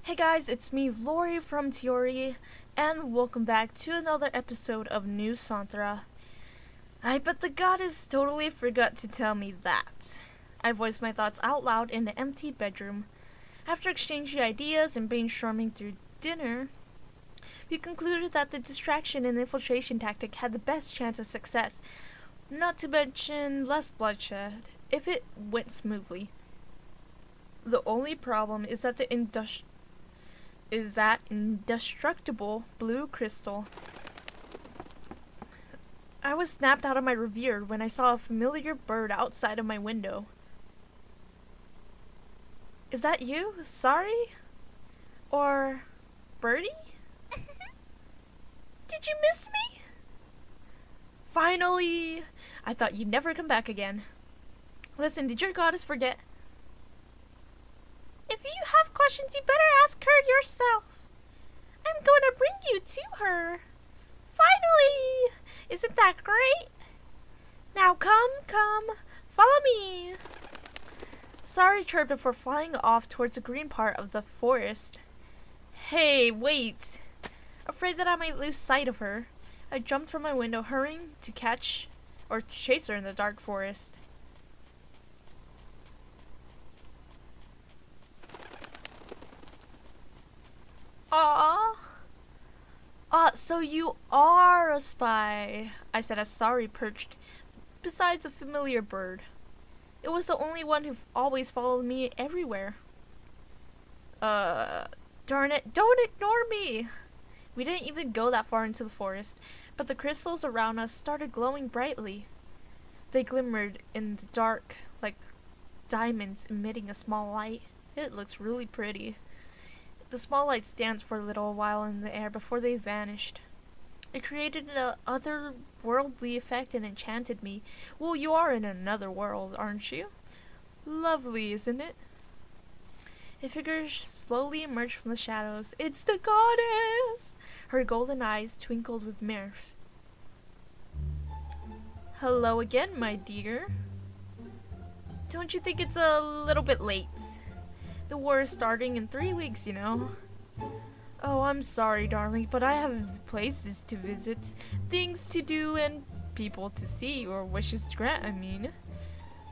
Hey guys, it's me, Lori from Tiori, and welcome back to another episode of Nusantara. I bet the goddess totally forgot to tell me that. I voiced my thoughts out loud in the empty bedroom. After exchanging ideas and brainstorming through dinner, we concluded that the distraction and infiltration tactic had the best chance of success, not to mention less bloodshed, if it went smoothly. The only problem is that that indestructible blue crystal. I was snapped out of my reverie when I saw a familiar bird outside of my window. Is that you? Sorry? Or Birdie? Did you miss me? Finally! I thought you'd never come back again. Listen, did your goddess forget? If you have questions, you better ask her yourself. I'm going to bring you to her. Finally! Isn't that great? Now come, follow me. Sorry, chirped before flying off towards the green part of the forest. Hey, wait. Afraid that I might lose sight of her, I jumped from my window, hurrying to catch or to chase her in the dark forest. Aww. So you are a spy, I said as Sorry perched besides a familiar bird. It was the only one who always followed me everywhere. Darn it, don't ignore me! We didn't even go that far into the forest, but the crystals around us started glowing brightly. They glimmered in the dark like diamonds emitting a small light. It looks really pretty. The small lights danced for a little while in the air before they vanished. It created an otherworldly effect and enchanted me. Well, you are in another world, aren't you? Lovely, isn't it? A figure slowly emerged from the shadows. It's the goddess! Her golden eyes twinkled with mirth. Hello again, my dear. Don't you think it's a little bit late? The war is starting in 3 weeks, you know. Oh, I'm sorry, darling, but I have places to visit, things to do, and people to see, or wishes to grant, I mean.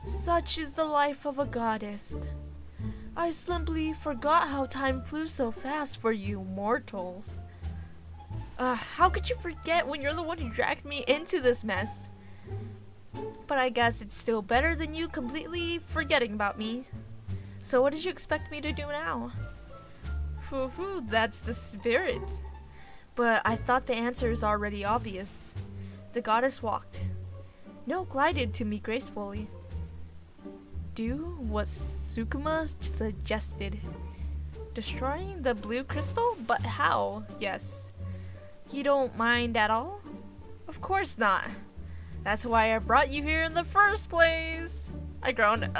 Such is the life of a goddess. I simply forgot how time flew so fast for you mortals. How could you forget when you're the one who dragged me into this mess? But I guess it's still better than you completely forgetting about me. So what did you expect me to do now? Phew, that's the spirit. But I thought the answer is already obvious. The goddess walked. No, glided to me gracefully. Do what Sukuma suggested. Destroying the blue crystal? But how? Yes. You don't mind at all? Of course not. That's why I brought you here in the first place. I groaned.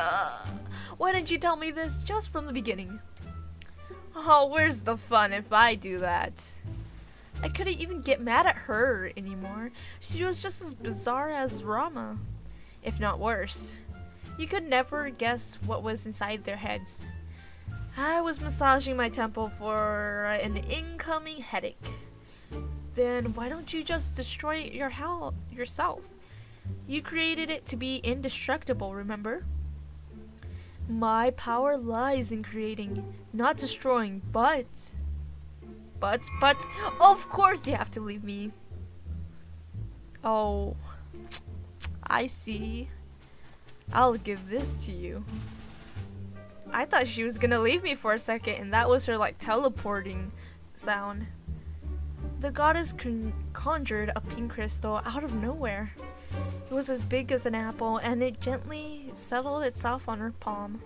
Why didn't you tell me this just from the beginning? Oh, where's the fun if I do that? I couldn't even get mad at her anymore. She was just as bizarre as Rama, if not worse. You could never guess what was inside their heads. I was massaging my temple for an incoming headache. Then why don't you just destroy your hell yourself? You created it to be indestructible, remember? My power lies in creating, not destroying, but of course you have to leave me. Oh, I see. I'll give this to you. I thought she was gonna leave me for a second, and that was her like teleporting sound. The goddess conjured a pink crystal out of nowhere. It was as big as an apple, and it gently settled itself on her palm.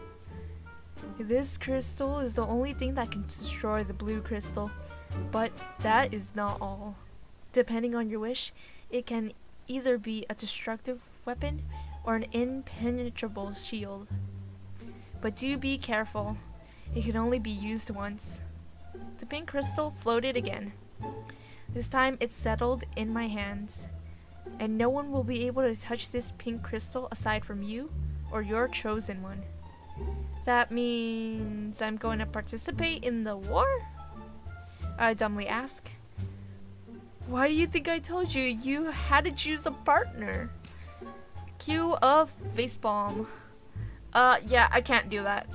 This crystal is the only thing that can destroy the blue crystal, but that is not all. Depending on your wish, it can either be a destructive weapon or an impenetrable shield. But do be careful. It can only be used once. The pink crystal floated again. This time it settled in my hands. And no one will be able to touch this pink crystal aside from you or your chosen one. That means I'm going to participate in the war? I dumbly ask. Why do you think I told you you had to choose a partner? Cue a facepalm. Yeah, I can't do that.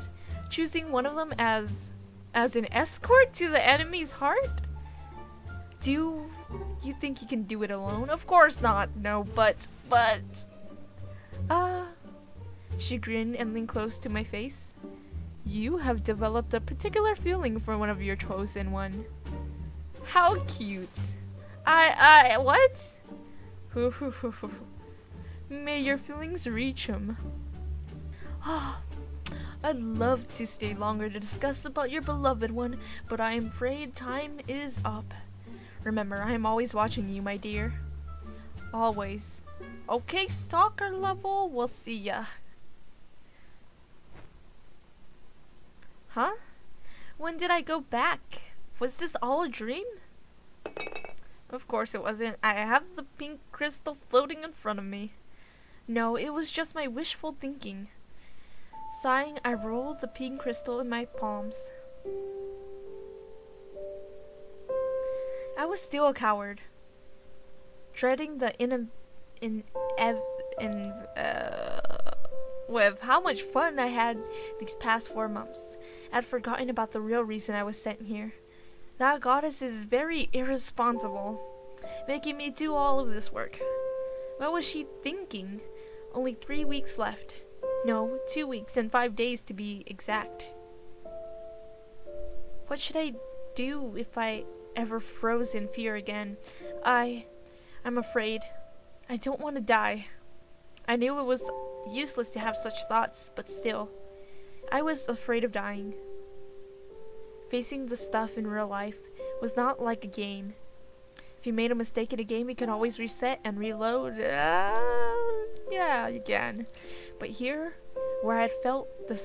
Choosing one of them as an escort to the enemy's heart? Do you think you can do it alone? Of course not. No, but she grinned and leaned close to my face. You have developed a particular feeling for one of your chosen one. How cute. What? May your feelings reach him. I'd love to stay longer to discuss about your beloved one, but I am afraid time is up. Remember, I am always watching you, my dear. Always. Okay, stalker level, we'll see ya. Huh? When did I go back? Was this all a dream? Of course it wasn't. I have the pink crystal floating in front of me. No, it was just my wishful thinking. Sighing, I rolled the pink crystal in my palms. I was still a coward, dreading the with how much fun I had these past 4 months. I'd forgotten about the real reason I was sent here. That goddess is very irresponsible, making me do all of this work. What was she thinking? Only 3 weeks left. No, 2 weeks and 5 days to be exact. What should I do if I ever froze in fear again? I'm afraid. I don't want to die. I knew it was useless to have such thoughts, but still, I was afraid of dying. Facing the stuff in real life was not like a game. If you made a mistake in a game, you can always reset and reload. Yeah, you can. But here, where I had felt the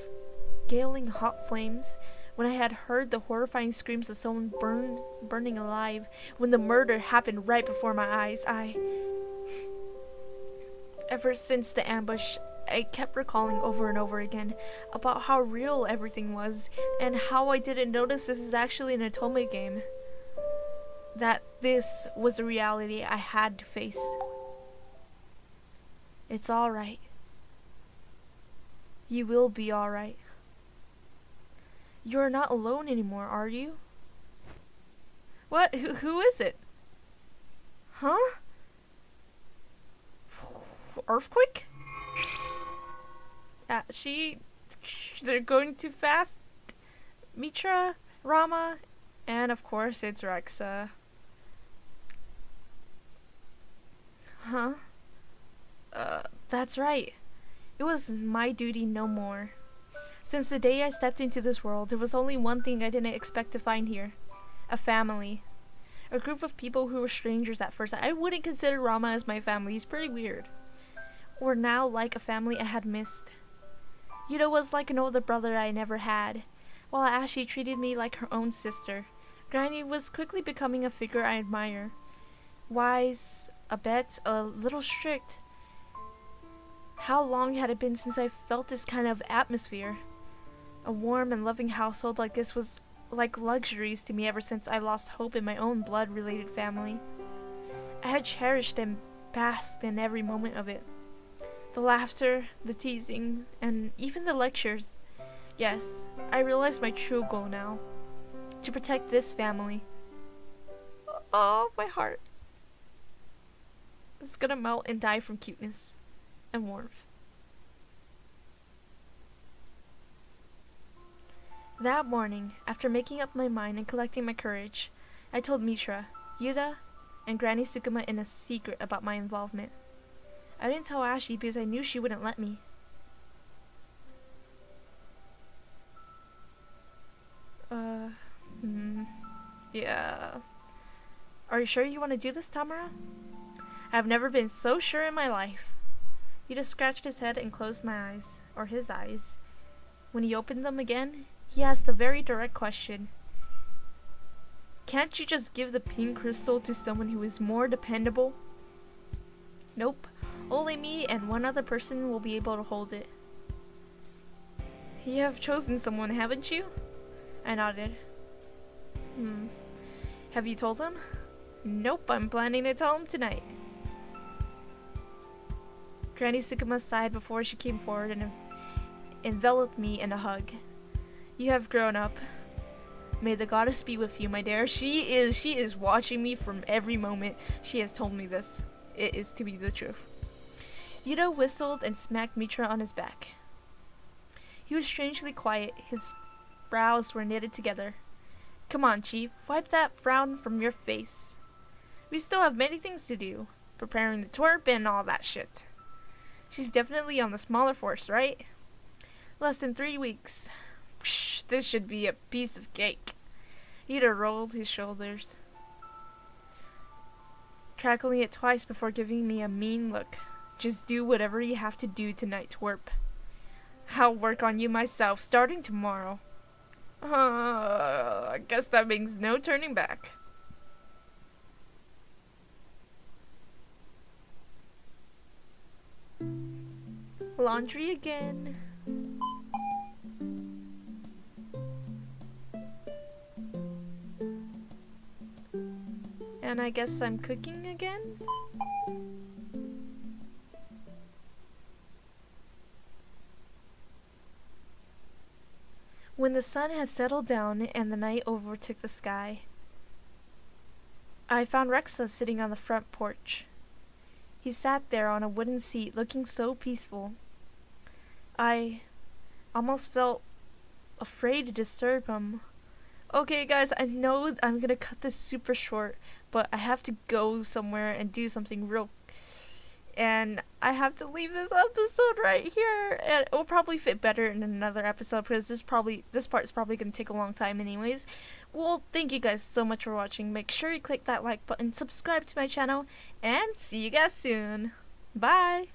scaling hot flames, when I had heard the horrifying screams of someone burning alive, when the murder happened right before my eyes, ever since the ambush, I kept recalling over and over again about how real everything was, and how I didn't notice this is actually an Otome game. That this was the reality I had to face. It's alright. You will be alright. You're not alone anymore, are you? What? Who is it? Huh? Earthquake? They're going too fast. Mitra, Rama, and of course it's Rexa. Huh? That's right. It was my duty no more. Since the day I stepped into this world, there was only one thing I didn't expect to find here. A family. A group of people who were strangers at first. I wouldn't consider Rama as my family. He's pretty weird. Were now like a family I had missed. Yuta was like an older brother I never had, while Ashley treated me like her own sister. Granny was quickly becoming a figure I admire. Wise, a little strict. How long had it been since I felt this kind of atmosphere? A warm and loving household like this was like luxuries to me ever since I lost hope in my own blood-related family. I had cherished and basked in every moment of it. The laughter, the teasing, and even the lectures. Yes, I realized my true goal now. To protect this family. Oh, my heart. It's gonna melt and die from cuteness and warmth. That morning, after making up my mind and collecting my courage, I told Mitra, Yuta, and Granny Sukuma in a secret about my involvement. I didn't tell Ashley because I knew she wouldn't let me. Yeah. Are you sure you want to do this, Tamara? I've never been so sure in my life. Yuta scratched his head and closed my eyes, or his eyes. When he opened them again, he asked a very direct question. Can't you just give the pink crystal to someone who is more dependable? Nope. Only me and one other person will be able to hold it. You have chosen someone, haven't you? I nodded. Have you told him? Nope, I'm planning to tell him tonight. Granny took him aside before she came forward and enveloped me in a hug. You have grown up. May the goddess be with you, my dear. She is watching me from every moment she has told me this. It is to be the truth. Yudo whistled and smacked Mitra on his back. He was strangely quiet. His brows were knitted together. Come on, Chief. Wipe that frown from your face. We still have many things to do. Preparing the twerp and all that shit. She's definitely on the smaller force, right? Less than 3 weeks. Psh, this should be a piece of cake. Yudo rolled his shoulders, crackling it twice before giving me a mean look. Just do whatever you have to do tonight, twerp. I'll work on you myself, starting tomorrow. I guess that means no turning back. Laundry again. And I guess I'm cooking again? When the sun had settled down and the night overtook the sky, I found Rexa sitting on the front porch. He sat there on a wooden seat looking so peaceful. I almost felt afraid to disturb him. Okay guys, I know I'm gonna cut this super short, but I have to go somewhere and do something real, and I have to leave this episode right here, and it will probably fit better in another episode because this part is probably gonna take a long time anyways. Well, thank you guys so much for watching. Make sure you click that like button, subscribe to my channel, and see you guys soon. Bye!